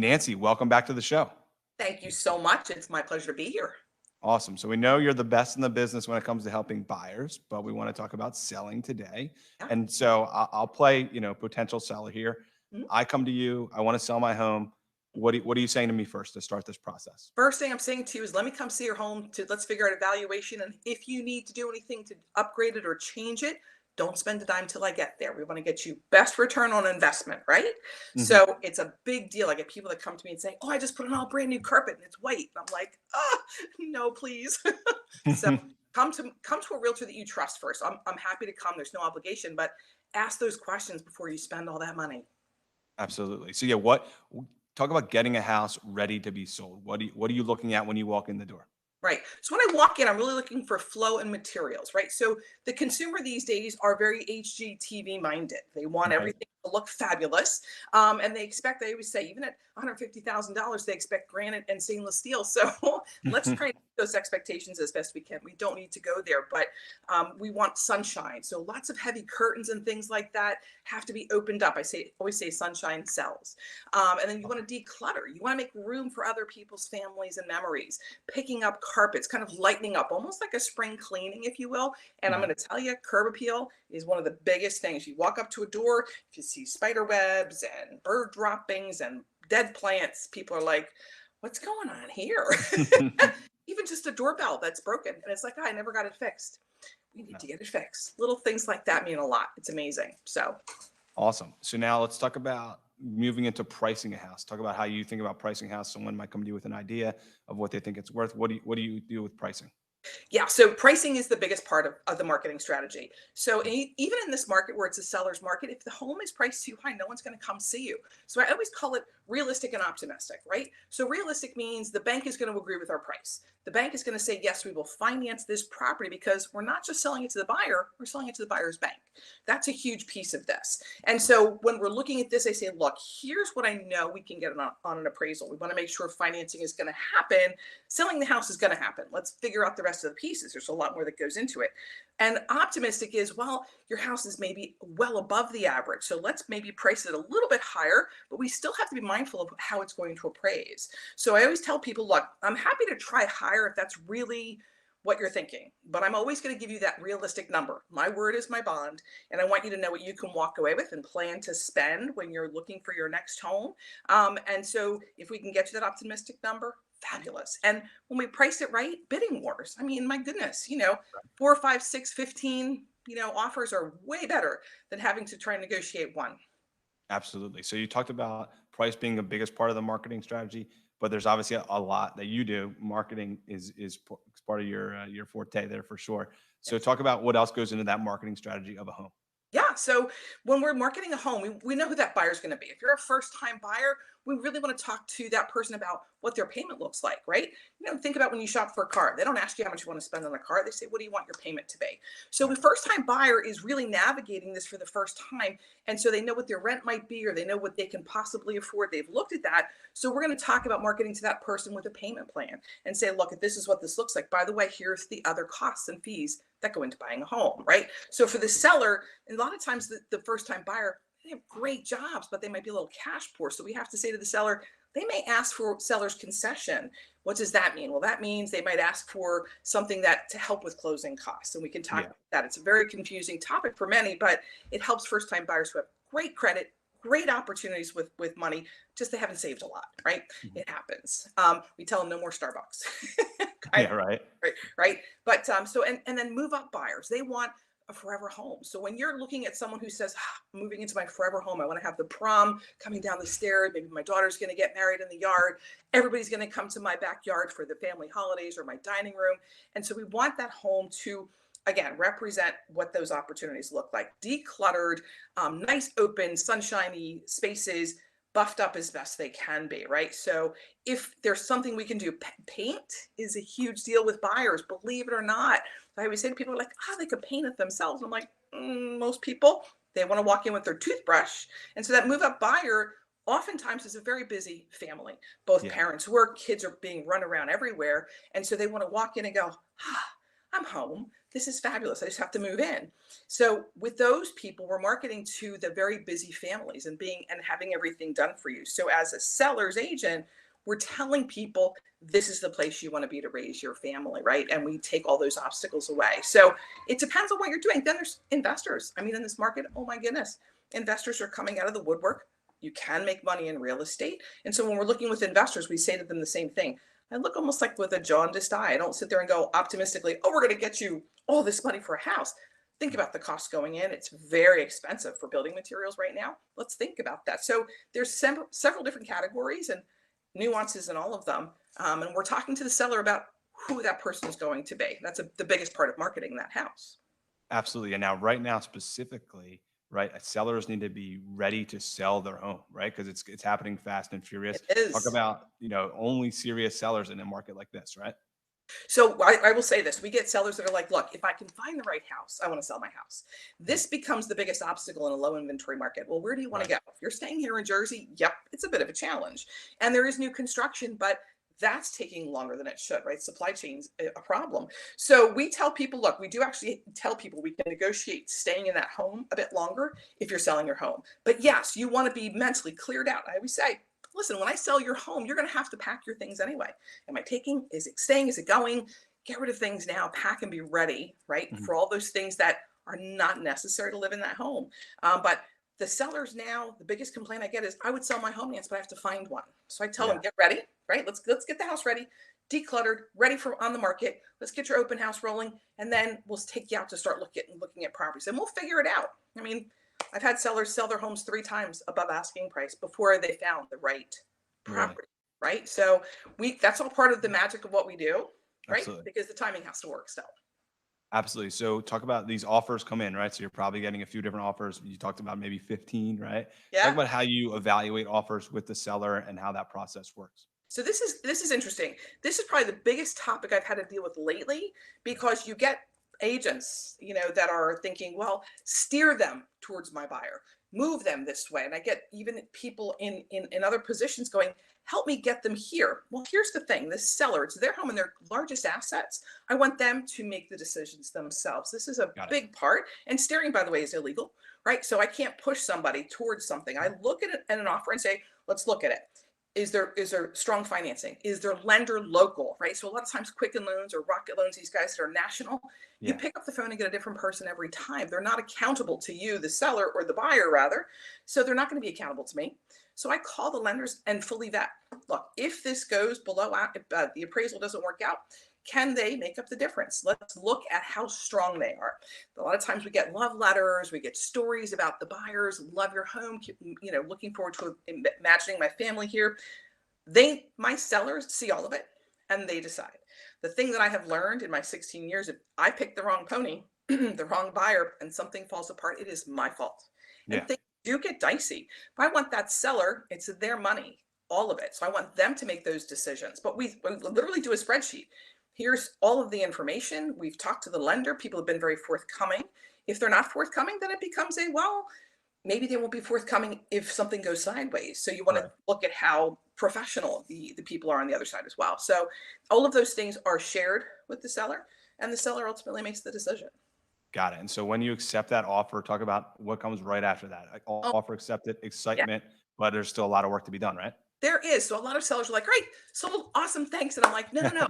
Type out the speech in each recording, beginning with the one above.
Nancy, welcome back to the show. Thank you so much. It's my pleasure to be here. Awesome. So we know you're the best in the business when it comes to helping buyers, but we want to talk about selling today. Yeah. And so I'll play, potential seller here. Mhm. I come to you. I want to sell my home. What are you saying to me first to start this process? First thing I'm saying to you is let me come see your home let's figure out a valuation. And if you need to do anything to upgrade it or change it, don't spend a dime till I get there. We want to get you best return on investment, right? Hmm. So it's a big deal. I get people that come to me and say, "Oh, I just put an all brand new carpet and it's white." And I'm like, no, please." So come to a realtor that you trust first. I'm happy to come. There's no obligation, but ask those questions before you spend all that money. Absolutely. So yeah, talk about getting a house ready to be sold. What are you looking at when you walk in the door? Right. So when I walk in, I'm really looking for flow and materials, right? So the consumer these days are very HGTV minded. They want Right. everything to look fabulous. And they expect, I always say, even at $150,000, they expect granite and stainless steel. So let's try and meet those expectations as best we can. We don't need to go there, but we want sunshine. So lots of heavy curtains and things like that have to be opened up. Always say sunshine sells. And then you want to declutter. You want to make room for other people's families and memories, picking up carpets, kind of lightening up, almost like a spring cleaning, if you will. And I'm Mhm. going to tell you, curb appeal is one of the biggest things. You walk up to a door, if you see spider webs and bird droppings and dead plants, people are like, what's going on here? Even just a doorbell that's broken. And it's like, I never got it fixed. We need No. to get it fixed. Little things like that mean a lot. It's amazing. So, Awesome. So now let's talk about moving into pricing a house. Talk about how you think about pricing a house. Someone might come to you with an idea of what they think it's worth. What do you do with pricing? yeah, so pricing is the biggest part of the marketing strategy. So even in this market where it's a seller's market, if the home is priced too high, no one's going to come see you. So I always call it realistic and optimistic, right? So realistic means the bank is going to agree with our price. The bank is going to say, yes, we will finance this property because we're not just selling it to the buyer, we're selling it to the buyer's bank. That's a huge piece of this. And so when we're looking at this, I say, look, here's what I know we can get on an appraisal. We want to make sure financing is going to happen. Selling the house is going to happen. Let's figure out the rest of the pieces. There's a lot more that goes into it. And optimistic is, well, your house is maybe well above the average. So let's maybe price it a little bit higher, but we still have to be mindful of how it's going to appraise. So I always tell people, look, I'm happy to try higher if that's really what you're thinking, but I'm always going to give you that realistic number. My word is my bond. And I want you to know what you can walk away with and plan to spend when you're looking for your next home. And so if we can get to that optimistic number, fabulous. And when we price it right, bidding wars. I mean, my goodness, 4, 5, 6, 15, offers are way better than having to try and negotiate one. Absolutely. So you talked about price being the biggest part of the marketing strategy, but there's obviously a lot that you do. Marketing is part of your forte there for sure. So Yes. talk about what else goes into that marketing strategy of a home. Yeah. So when we're marketing a home, we know who that buyer is going to be. If you're a first time buyer, we really want to talk to that person about what their payment looks like, right? Think about when you shop for a car. They don't ask you how much you want to spend on a car. They say, what do you want your payment to be? So the Right. first time buyer is really navigating this for the first time. And so they know what their rent might be, or they know what they can possibly afford. They've looked at that. So we're going to talk about marketing to that person with a payment plan and say, look, if this is what this looks like, by the way, here's the other costs and fees that go into buying a home, right? So for the seller, and a lot of times the first time buyer, they have great jobs, but they might be a little cash poor. So we have to say to the seller, they may ask for seller's concession. What does that mean? Well, that means they might ask for something that to help with closing costs. And we can talk Yeah. about that. It's a very confusing topic for many, but it helps first time buyers who have great credit, great opportunities with money, just they haven't saved a lot, right? Mhm. It happens. We tell them no more Starbucks. kind Yeah. Right. right. But so and then move up buyers, they want a forever home. So when you're looking at someone who says, moving into my forever home, I want to have the prom coming down the stairs, maybe my daughter's going to get married in the yard, everybody's going to come to my backyard for the family holidays or my dining room. And so we want that home to again represent what those opportunities look like: decluttered, nice open sunshiny spaces, buffed up as best they can be, right? So if there's something we can do, paint is a huge deal with buyers, believe it or not. I always say to people like, they could paint it themselves. And I'm like, most people, they want to walk in with their toothbrush. And so that move up buyer oftentimes is a very busy family. Both Yeah. parents work, kids are being run around everywhere. And so they want to walk in and go, I'm home. This is fabulous. I just have to move in. So with those people, we're marketing to the very busy families and having everything done for you. So as a seller's agent, we're telling people this is the place you want to be to raise your family, right? And we take all those obstacles away. So it depends on what you're doing. Then there's investors. I mean, in this market, oh my goodness, investors are coming out of the woodwork. You can make money in real estate. And so when we're looking with investors, we say to them the same thing. I look almost like with a jaundiced eye. I don't sit there and go optimistically, oh, we're going to get you all this money for a house. Think about the cost going in. It's very expensive for building materials right now. Let's think about that. So there's several different categories and nuances in all of them. And we're talking to the seller about who that person is going to be. That's the biggest part of marketing that house. Absolutely. And now, right now, specifically, right, sellers need to be ready to sell their home, right? Because it's happening fast and furious. It Talk is. about, only serious sellers in a market like this, right? So I will say this, we get sellers that are like, look, if I can find the right house, I want to sell my house. Mm. This becomes the biggest obstacle in a low inventory market. Well, where do you want to Right. go? If you're staying here in Jersey, yep, it's a bit of a challenge. And there is new construction, but that's taking longer than it should, right? Supply chain's a problem. So we tell people, look, we do actually tell people we can negotiate staying in that home a bit longer if you're selling your home. But yes, you want to be mentally cleared out. I always say, listen, when I sell your home, you're going to have to pack your things anyway. Am I taking? Is it staying? Is it going? Get rid of things now, pack and be ready, right? Mhm. For all those things that are not necessary to live in that home. But the sellers now, the biggest complaint I get is, I would sell my home, Nancy, but I have to find one. So I tell them, Yeah. get ready, right? Let's get the house ready, decluttered, ready for on the market. Let's get your open house rolling, and then we'll take you out to start looking at properties, and we'll figure it out. I mean, I've had sellers sell their homes 3 times above asking price before they found the right Really. property, right? So that's all part of the magic of what we do, right? Absolutely. Because the timing has to work still. Absolutely. So talk about these offers come in, right? So you're probably getting a few different offers. You talked about maybe 15, right? Talk Yeah. about how you evaluate offers with the seller and how that process works. So this is interesting. This is probably the biggest topic I've had to deal with lately because you get agents, that are thinking, well, steer them towards my buyer, move them this way. And I get even people in other positions going, help me get them here. Well, here's the thing, the seller, it's their home and their largest assets. I want them to make the decisions themselves. This is a Got it. big part. And steering, by the way, is illegal, right? So I can't push somebody towards something. I look at it at an offer and say, let's look at it. Is there strong financing? Is their lender local, right? So a lot of times Quicken Loans or Rocket Loans, these guys that are national, you Yeah. pick up the phone and get a different person every time. They're not accountable to you, the seller or the buyer rather. So they're not going to be accountable to me. So I call the lenders and fully vet. Look, if this goes below, if the appraisal doesn't work out, can they make up the difference? Let's look at how strong they are. A lot of times we get love letters, we get stories about the buyers, love your home, looking forward to imagining my family here. My sellers see all of it and they decide. The thing that I have learned in my 16 years, if I pick the wrong pony, the wrong buyer, and something falls apart, it is my fault. And Yeah. things do get dicey. If I want that seller, it's their money, all of it. So I want them to make those decisions. But we literally do a spreadsheet. Here's all of the information. We've talked to the lender. People have been very forthcoming. If they're not forthcoming, then it becomes well, maybe they won't be forthcoming if something goes sideways. So you want to Right. look at how professional the people are on the other side as well. So all of those things are shared with the seller, and the seller ultimately makes the decision. Got it. And so when you accept that offer, talk about what comes right after that. Like, Oh, offer accepted, yeah. excitement, but there's still a lot of work to be done, right? There is. So a lot of sellers are like, great, sold, awesome, thanks. And I'm like, no, no, no.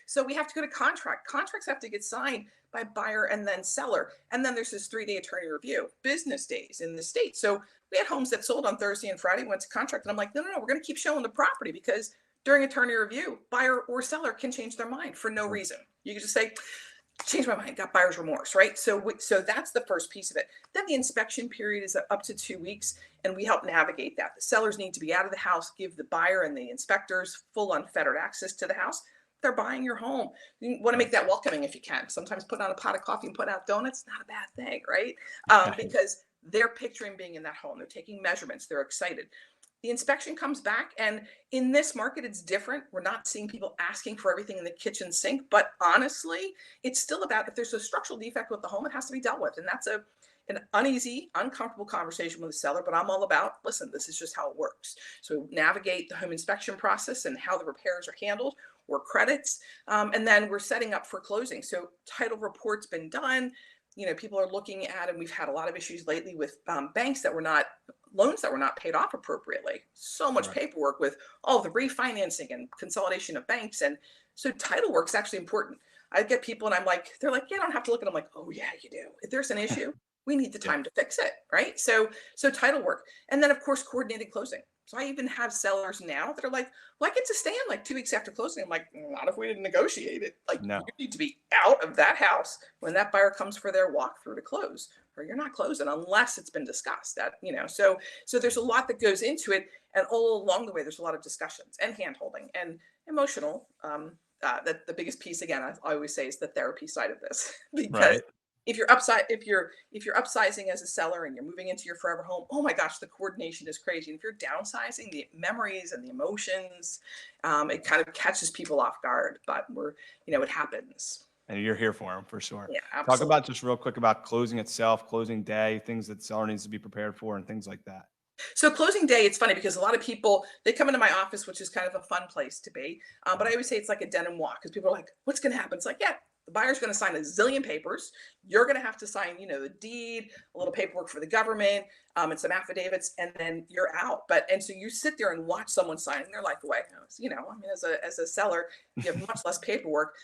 So we have to go to contract. Contracts have to get signed by buyer and then seller. And then there's this 3-day attorney review, business days in the state. So we had homes that sold on Thursday and Friday, went to contract. And I'm like, no, no, no, we're going to keep showing the property because during attorney review, buyer or seller can change their mind for no Mhm. reason. You can just say, change my mind, got buyer's remorse, right? So that's the first piece of it. Then the inspection period is up to 2 weeks, and we help navigate that. The sellers need to be out of the house, give the buyer and the inspectors full unfettered access to the house. They're buying your home. You want to make Right. that welcoming if you can. Sometimes put on a pot of coffee and put out donuts, not a bad thing, right? Right. Because they're picturing being in that home. They're taking measurements. They're excited. The inspection comes back, and in this market, it's different. We're not seeing people asking for everything in the kitchen sink, but honestly, it's still about if there's a structural defect with the home, it has to be dealt with, and an uneasy, uncomfortable conversation with the seller, but I'm all about, listen, this is just how it works. So navigate the home inspection process and how the repairs are handled or credits. And then we're setting up for closing. So title report's been done. People are looking at, and we've had a lot of issues lately with banks that were not loans that were not paid off appropriately. So much Right. paperwork with all the refinancing and consolidation of banks. And so title work's actually important. I get people and they're like, yeah, I don't have to look. And I'm like, oh yeah, you do. If there's an issue, we need the Yeah. time to fix it. Right. So title work. And then of course, coordinated closing. So I even have sellers now that are like, well, I get to stay in like 2 weeks after closing. I'm like, not if we didn't negotiate it. Like you No. need to be out of that house when that buyer comes for their walkthrough to close, or you're not closing unless it's been discussed. So there's a lot that goes into it, and all along the way, there's a lot of discussions and hand holding and emotional. That the biggest piece, again, I always say, is the therapy side of this, because Right. if you're upsizing as a seller and you're moving into your forever home, oh my gosh, the coordination is crazy. And if you're downsizing, the memories and the emotions, it kind of catches people off guard. But it happens. And you're here for them for sure. Yeah, Talk absolutely. about just real quick about closing itself, closing day, things that seller needs to be prepared for, and things like that. So closing day, it's funny because a lot of people, they come into my office, which is kind of a fun place to be. But I Right. always say it's like a denim walk because people are like, "What's going to happen?" It's like, yeah, the buyer's going to sign a zillion papers. You're going to have to sign, the deed, a little paperwork for the government, and some affidavits, and then you're out. And so you sit there and watch someone signing their life away. I mean, as a seller, you have much less paperwork.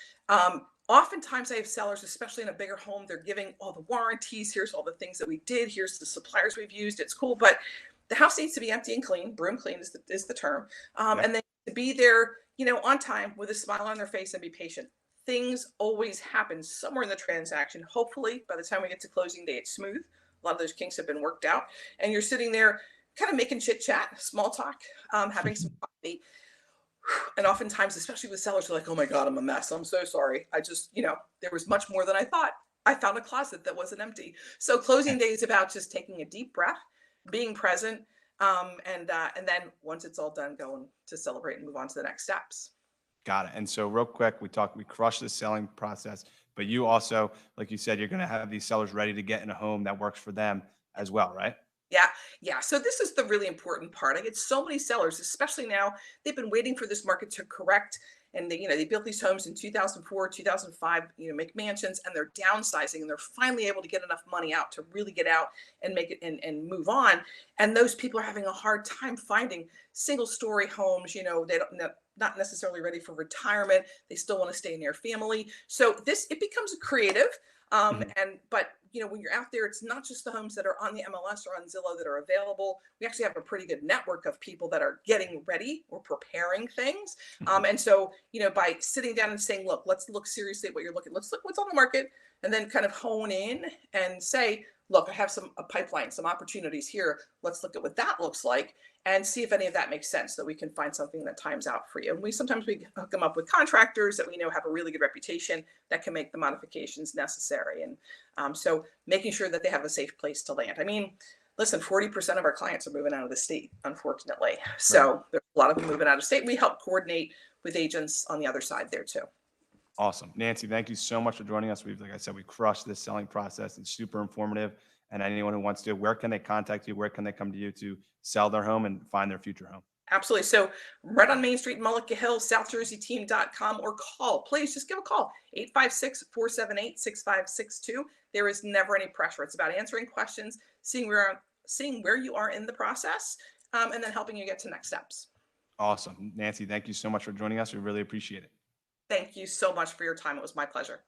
Oftentimes, I have sellers, especially in a bigger home, they're giving all the warranties. Here's all the things that we did. Here's the suppliers we've used. It's cool, but the house needs to be empty and clean. Broom clean is the term. Yep. And then to be there, on time with a smile on their face and be patient. Things always happen somewhere in the transaction. Hopefully, by the time we get to closing day, it's smooth. A lot of those kinks have been worked out, and you're sitting there, kind of making chit chat, small talk, having some coffee. And oftentimes, especially with sellers, they're like, "Oh my God, I'm a mess. I'm so sorry. I just, there was much more than I thought. I found a closet that wasn't empty." So closing day is about just taking a deep breath, being present, and then once it's all done, going to celebrate and move on to the next steps. Got it. And so real quick, we crushed the selling process, but you also, like you said, you're going to have these sellers ready to get in a home that works for them as well, right? Yeah, yeah. So this is the really important part. I get so many sellers, especially now, they've been waiting for this market to correct. And they built these homes in 2004, 2005, make mansions, and they're downsizing, and they're finally able to get enough money out to really get out and make it and move on. And those people are having a hard time finding single story homes. They don't not necessarily ready for retirement. They still want to stay near family. So it becomes creative. Mhm. And but when you're out there, it's not just the homes that are on the MLS or on Zillow that are available. We actually have a pretty good network of people that are getting ready or preparing things. And so, by sitting down and saying, look, let's look seriously at what you're looking, let's look what's on the market, and then kind of hone in and say, look, I have a pipeline, some opportunities here. Let's look at what that looks like and see if any of that makes sense, so that we can find something that times out for you. And we hook them up with contractors that we know have a really good reputation that can make the modifications necessary. And so making sure that they have a safe place to land. I mean, listen, 40% of our clients are moving out of the state, unfortunately. Right. So there's a lot of them moving out of state. We help coordinate with agents on the other side there too. Awesome. Nancy, thank you so much for joining us. Like I said, we crushed this selling process. It's super informative. And anyone who wants to, where can they contact you? Where can they come to you to sell their home and find their future home? Absolutely. So right on Main Street, Mullica Hill, SouthJerseyTeam.com, or call. Please just give a call, 856-478-6562. There is never any pressure. It's about answering questions, seeing where you are in the process, and then helping you get to next steps. Awesome. Nancy, thank you so much for joining us. We really appreciate it. Thank you so much for your time. It was my pleasure.